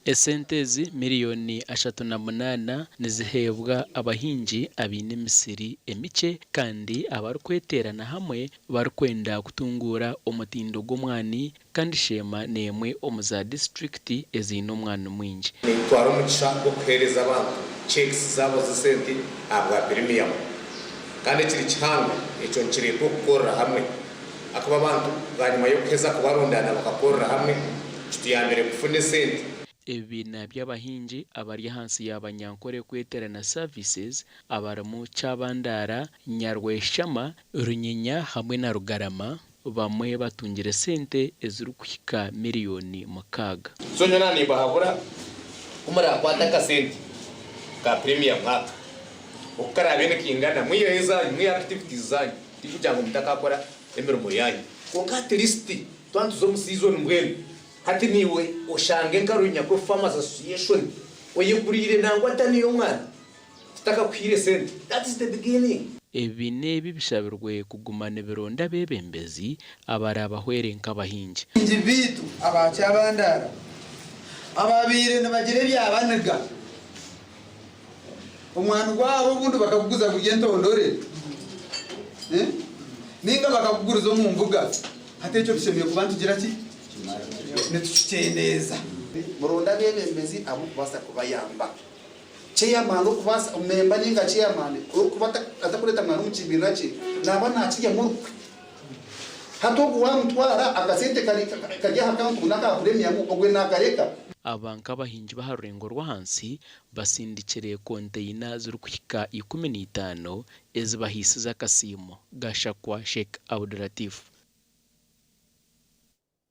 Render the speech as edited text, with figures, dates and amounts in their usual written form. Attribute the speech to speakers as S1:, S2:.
S1: Esentezi miriyooni 38 nizihebwa abahingi abine Misiri emice kandi abarukweterana hamwe barukwenda kutungura omutindo gw'omwani kandi Sheema nemwe omuza district ezine omwani mwingi.
S2: Twara umugisha gwo kuhereza abantu checks zabo zisenti abwa premium kandi kiri kihanga icyo kiri gukora hamwe akuba abantu banyuma yo keza kubarondana bakakora hamwe kitiyambere kufune senti.
S1: Ebina by'abahingi abari hansi y'abanyankore kweterana services abaramu Cyabandara, Nyarweshama, Runyinya hamwe na Rugarama bamwe batungire sente ezirukuhika miliyoni 6.
S2: So nyona ni bahabura kumara kwata ka senti ka premium haka ukara bene kingana mwiyeza mwi activities zanyu tikujanga mutakakora emirimo yanyu ko ka list twantu zo mu season mbwene hati niwe ushange ngarunya ko farmers association oyigurire nangwa tani yo mwana tutaka kwire sente. That is the beginning.
S1: Ebine bibishabirwe kugumana bironda bebembezi abari abahwere nk'abahingi
S3: inji bitu abacyabandara ababire nabagire byabanaga umwana gwabo ubundi bakakuguza kugenda ondore ninga bakakuguriza mu mbuga hatecho bishemiye kubantu gira ki netucyeneza
S4: muronda bebembezi abo kubasa kubayamba chairman ukubasa umemba ninga chairman ukubata atakureta mwana mukibira ki naba nakijya mu hato guwa mutwara agasente kajya account unaka premium ogwe nakareka.
S1: Abanka abahingi baharurengo rwa hansi basindikire konteina zirukuhika 15 ezibahisiza kasimo gashakwa Sheikh Abdulatif.